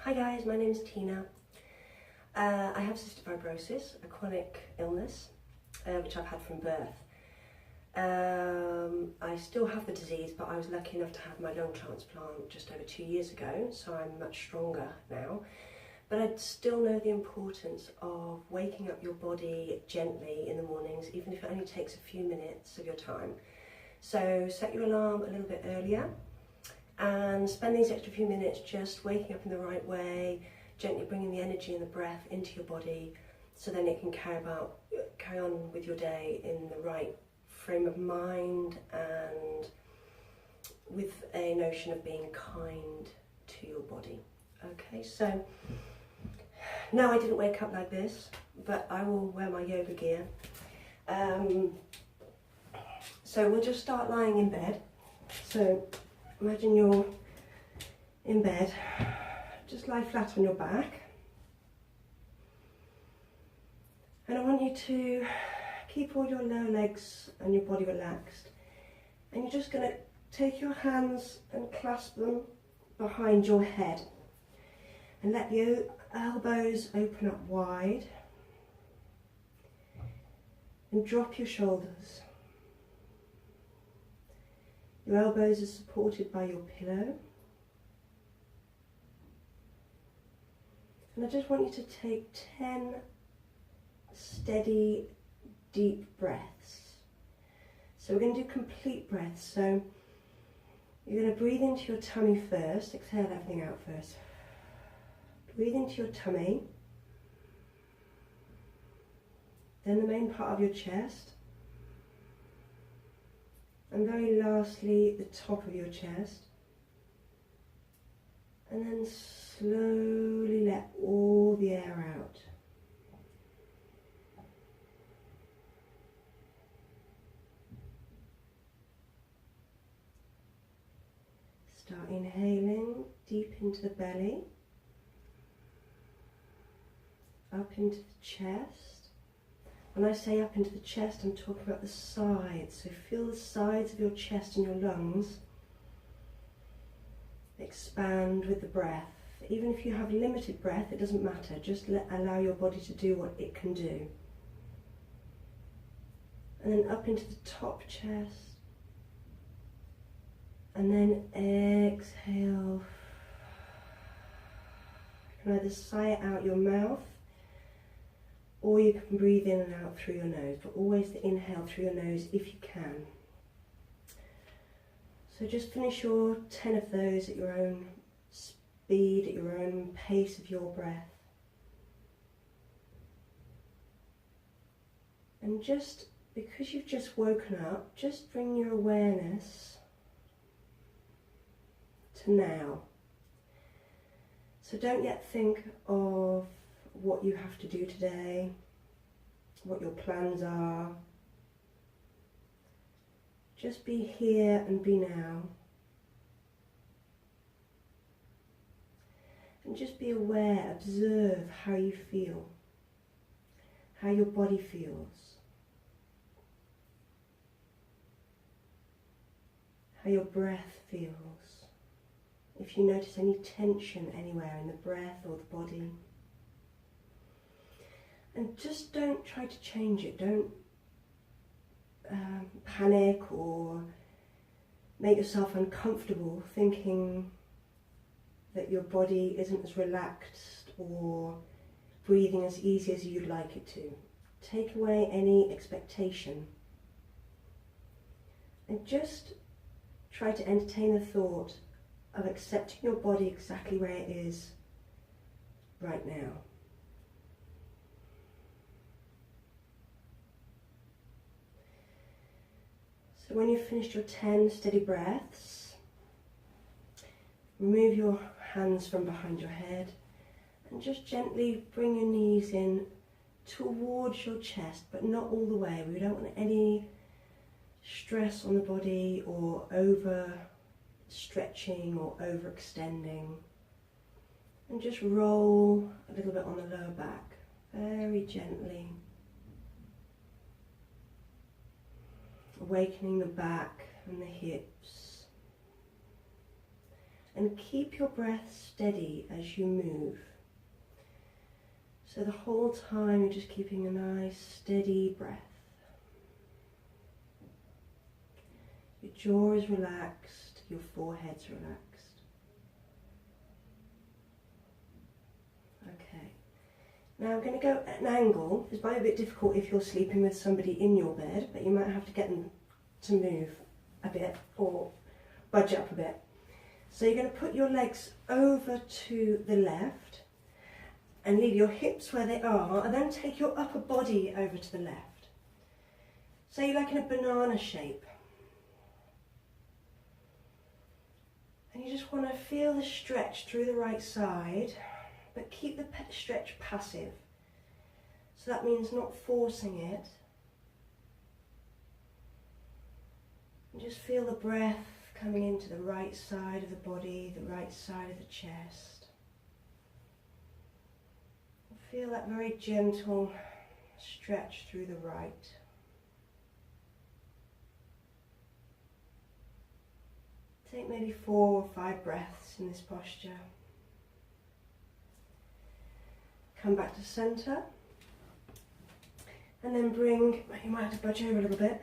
Hi guys, my name is Tina. I have cystic fibrosis, a chronic illness, which I've had from birth. I still have the disease, but I was lucky enough to have my lung transplant just over 2 years ago, so I'm much stronger now. But I still know the importance of waking up your body gently in the mornings, even if it only takes a few minutes of your time. So set your alarm a little bit earlier and spend these extra few minutes just waking up in the right way, gently bringing the energy and the breath into your body, so then it can carry on with your day in the right frame of mind and with a notion of being kind to your body. Okay, so no, I didn't wake up like this, but I will wear my yoga gear. So we'll just start lying in bed. So imagine you're in bed, just lie flat on your back. And I want you to keep all your lower legs and your body relaxed. And you're just going to take your hands and clasp them behind your head. And let your elbows open up wide. And drop your shoulders. Your elbows are supported by your pillow. And I just want you to take 10 steady, deep breaths. So we're going to do complete breaths. So you're going to breathe into your tummy first. Exhale everything out first. Breathe into your tummy. Then the main part of your chest. And very lastly, the top of your chest. And then slowly let all the air out. Start inhaling deep into the belly, up into the chest. When I say up into the chest, I'm talking about the sides. So feel the sides of your chest and your lungs expand with the breath. Even if you have limited breath, it doesn't matter. Just allow your body to do what it can do. And then up into the top chest. And then exhale. You can either sigh it out your mouth, or you can breathe in and out through your nose, but always the inhale through your nose if you can. So just finish your 10 of those at your own speed, at your own pace of your breath. And just because you've just woken up, just bring your awareness to now. So don't yet think of what you have to do today, what your plans are. Just be here and be now. And just be aware, observe how you feel, how your body feels, how your breath feels. If you notice any tension anywhere in the breath or the body. And just don't try to change it. Don't panic or make yourself uncomfortable thinking that your body isn't as relaxed or breathing as easy as you'd like it to. Take away any expectation and just try to entertain the thought of accepting your body exactly where it is right now. So when you've finished your 10 steady breaths, remove your hands from behind your head and just gently bring your knees in towards your chest, but not all the way. We don't want any stress on the body or over stretching or overextending. And just roll a little bit on the lower back, very gently. Awakening the back and the hips. And keep your breath steady as you move. So the whole time you're just keeping a nice steady breath. Your jaw is relaxed, your forehead's relaxed. Okay. Now I'm going to go at an angle. This might be a bit difficult if you're sleeping with somebody in your bed, but you might have to get them to move a bit or budge up a bit. So you're going to put your legs over to the left and leave your hips where they are, and then take your upper body over to the left. So you're like in a banana shape. And you just want to feel the stretch through the right side, but keep the stretch passive. So that means not forcing it. And just feel the breath coming into the right side of the body, the right side of the chest. And feel that very gentle stretch through the right. Take maybe 4 or 5 breaths in this posture. Come back to centre. And then bring, you might have to budge over a little bit,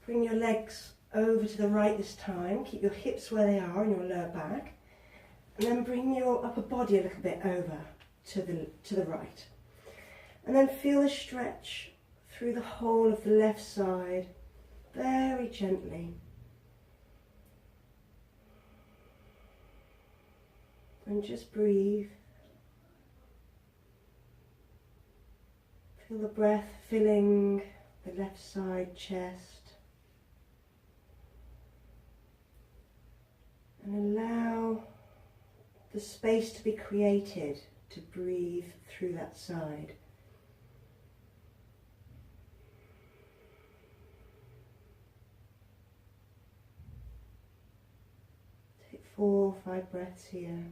bring your legs over to the right this time. Keep your hips where they are and your lower back. And then bring your upper body a little bit over to the right. And then feel a stretch through the whole of the left side, very gently. And just breathe. Feel the breath filling the left side chest. And allow the space to be created to breathe through that side. Take 4 or 5 breaths here.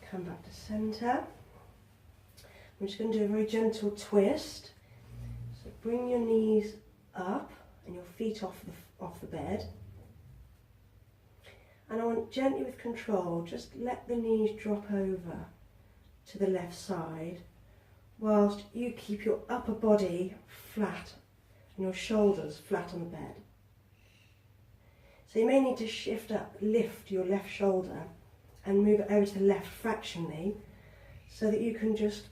Come back to centre. I'm just going to do a very gentle twist. So bring your knees up and your feet off the bed. And I want, gently with control, just let the knees drop over to the left side whilst you keep your upper body flat and your shoulders flat on the bed. So you may need to shift up, lift your left shoulder and move it over to the left fractionally so that you can just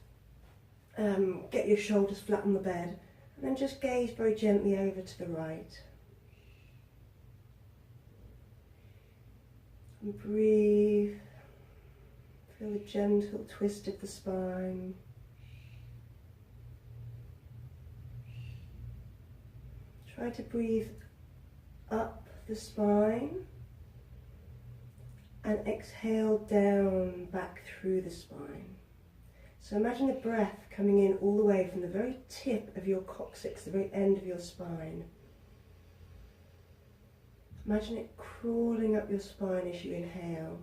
get your shoulders flat on the bed, and then just gaze very gently over to the right. And breathe. Feel the gentle twist of the spine. Try to breathe up the spine and exhale down back through the spine. So imagine the breath coming in all the way from the very tip of your coccyx, the very end of your spine. Imagine it crawling up your spine as you inhale,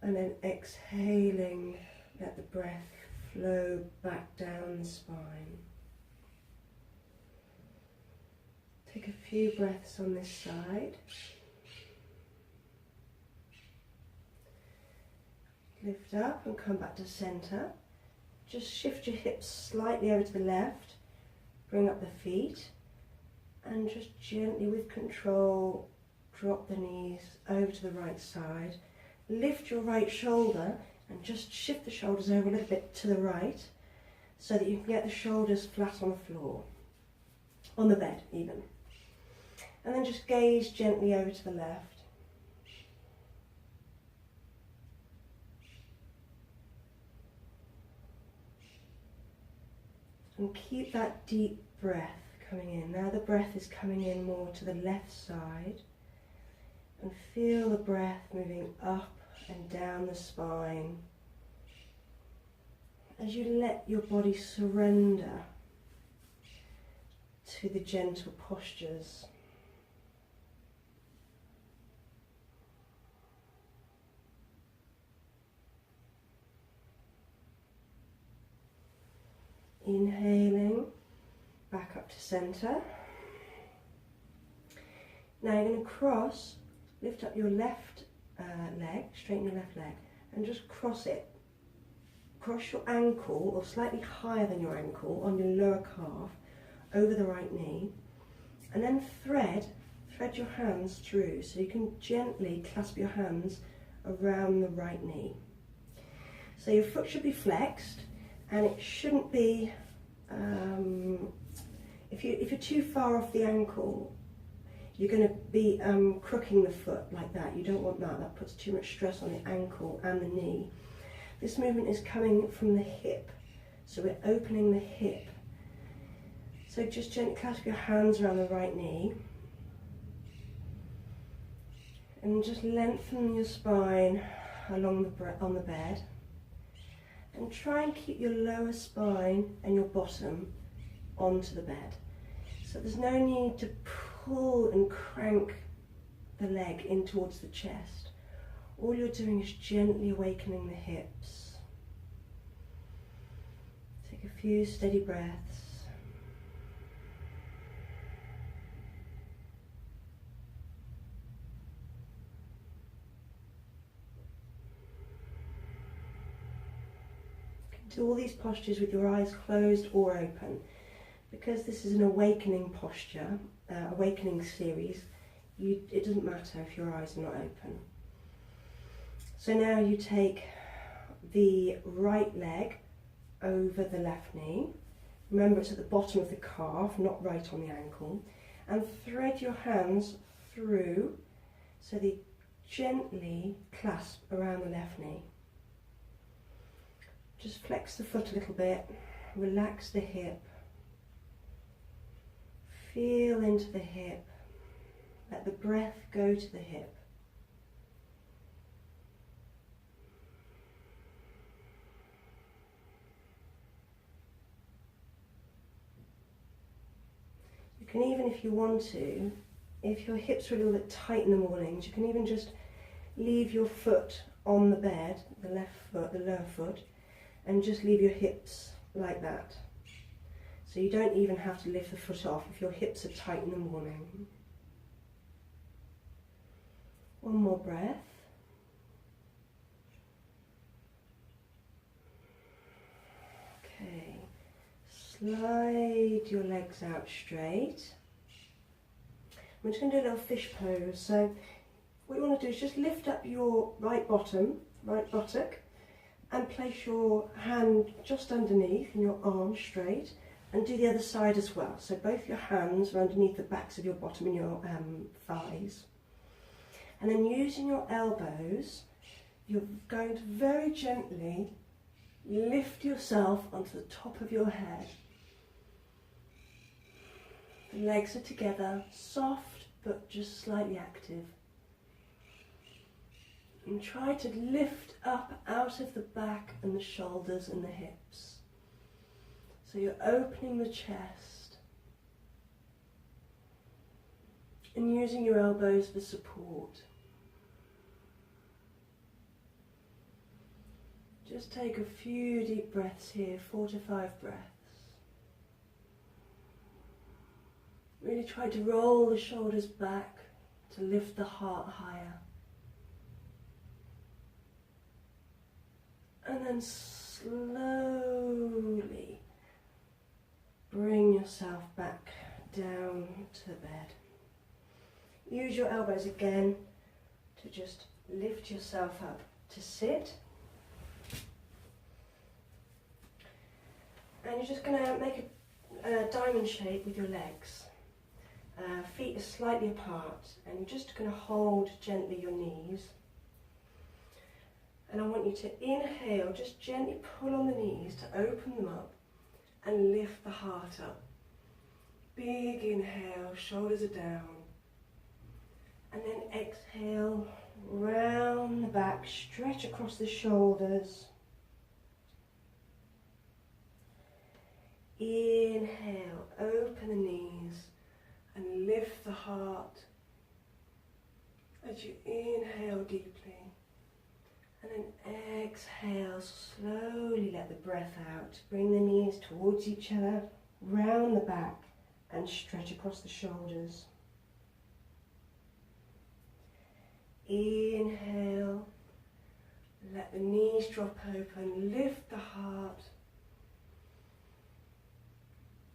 and then exhaling, let the breath flow back down the spine. Take a few breaths on this side. Lift up and come back to centre. Just shift your hips slightly over to the left. Bring up the feet. And just gently with control, drop the knees over to the right side. Lift your right shoulder and just shift the shoulders over a little bit to the right so that you can get the shoulders flat on the floor, on the bed even. And then just gaze gently over to the left. And keep that deep breath coming in. Now the breath is coming in more to the left side. And feel the breath moving up and down the spine as you let your body surrender to the gentle postures. Inhaling back up to centre. Now you're going to cross, lift up your left leg, straighten your left leg, and just cross it. Cross your ankle, or slightly higher than your ankle, on your lower calf, over the right knee, and then thread your hands through, so you can gently clasp your hands around the right knee. So your foot should be flexed, and it shouldn't be, if you're too far off the ankle, you're going to be crooking the foot like that. You don't want that. That puts too much stress on the ankle and the knee. This movement is coming from the hip, so we're opening the hip. So just gently clasp your hands around the right knee, and just lengthen your spine along on the bed, and try and keep your lower spine and your bottom onto the bed. So there's no need to pull and crank the leg in towards the chest. All you're doing is gently awakening the hips. Take a few steady breaths. Do all these postures with your eyes closed or open. Because this is an awakening posture, awakening series, it doesn't matter if your eyes are not open. So now you take the right leg over the left knee. Remember, it's at the bottom of the calf, not right on the ankle. And thread your hands through so they gently clasp around the left knee. Just flex the foot a little bit, relax the hip, feel into the hip, let the breath go to the hip. You can even, if you want to, if your hips are a little bit tight in the mornings, you can even just leave your foot on the bed, the left foot, the lower foot, and just leave your hips like that. So you don't even have to lift the foot off if your hips are tight in the morning. One more breath. Okay, slide your legs out straight. I'm just going to do a little fish pose. So what you want to do is just lift up your right buttock, and place your hand just underneath and your arm straight, and do the other side as well. So both your hands are underneath the backs of your bottom and your thighs. And then using your elbows, you're going to very gently lift yourself onto the top of your head. The legs are together, soft but just slightly active. And try to lift up out of the back and the shoulders and the hips. So you're opening the chest and using your elbows for support. Just take a few deep breaths here, 4 to 5 breaths. Really try to roll the shoulders back to lift the heart higher. And then slowly bring yourself back down to the bed. Use your elbows again to just lift yourself up to sit. And you're just going to make a diamond shape with your legs. Feet are slightly apart, and you're just going to hold gently your knees. And I want you to inhale, just gently pull on the knees to open them up and lift the heart up. Big inhale, shoulders are down. And then exhale, round the back, stretch across the shoulders. Inhale, open the knees and lift the heart as you inhale deeply. And then exhale, slowly let the breath out. Bring the knees towards each other, round the back, and stretch across the shoulders. Inhale, let the knees drop open, lift the heart.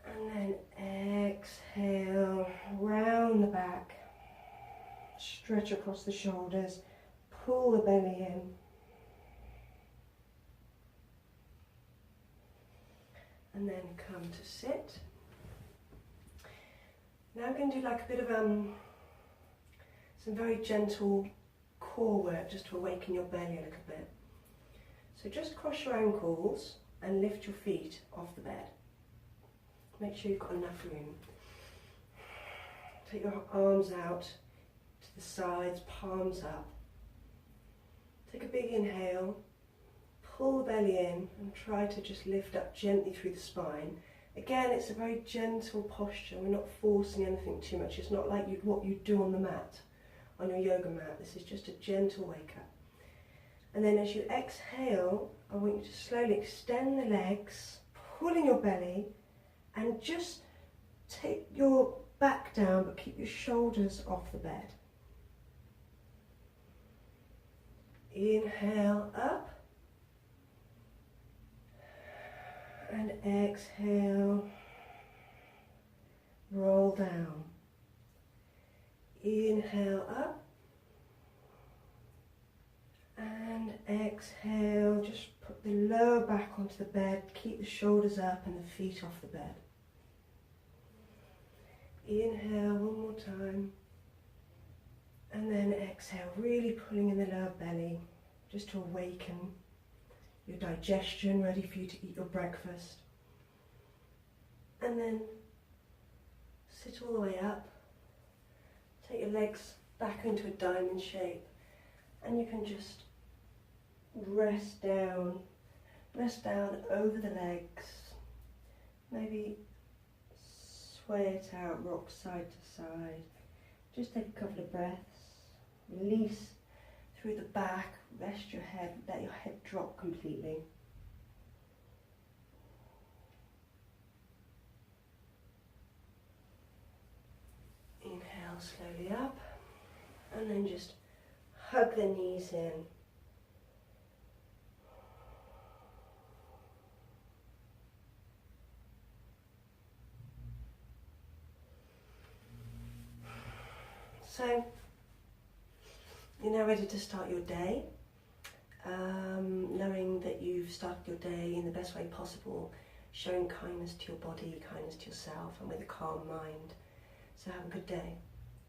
And then exhale, round the back, stretch across the shoulders, pull the belly in. And then come to sit. Now we're going to do like a bit of some very gentle core work just to awaken your belly a little bit. So just cross your ankles and lift your feet off the bed. Make sure you've got enough room. Take your arms out to the sides, palms up. Take a big inhale, pull the belly in and try to just lift up gently through the spine. Again, it's a very gentle posture. We're not forcing anything too much. It's not like what you do on the mat, on your yoga mat. This is just a gentle wake up. And then as you exhale, I want you to slowly extend the legs, pulling your belly, and just take your back down, but keep your shoulders off the bed. Inhale up. And exhale, roll down. Inhale up. And exhale, just put the lower back onto the bed, keep the shoulders up and the feet off the bed. Inhale one more time. And then exhale, really pulling in the lower belly, just to awaken your digestion, ready for you to eat your breakfast. And then sit all the way up. Take your legs back into a diamond shape. And you can just rest down over the legs. Maybe sway it out, rock side to side. Just take a couple of breaths. Release through the back, rest your head, let your head drop completely. Inhale slowly up, and then just hug the knees in. So, you're now ready to start your day, knowing that you've started your day in the best way possible, showing kindness to your body, kindness to yourself, and with a calm mind. So have a good day.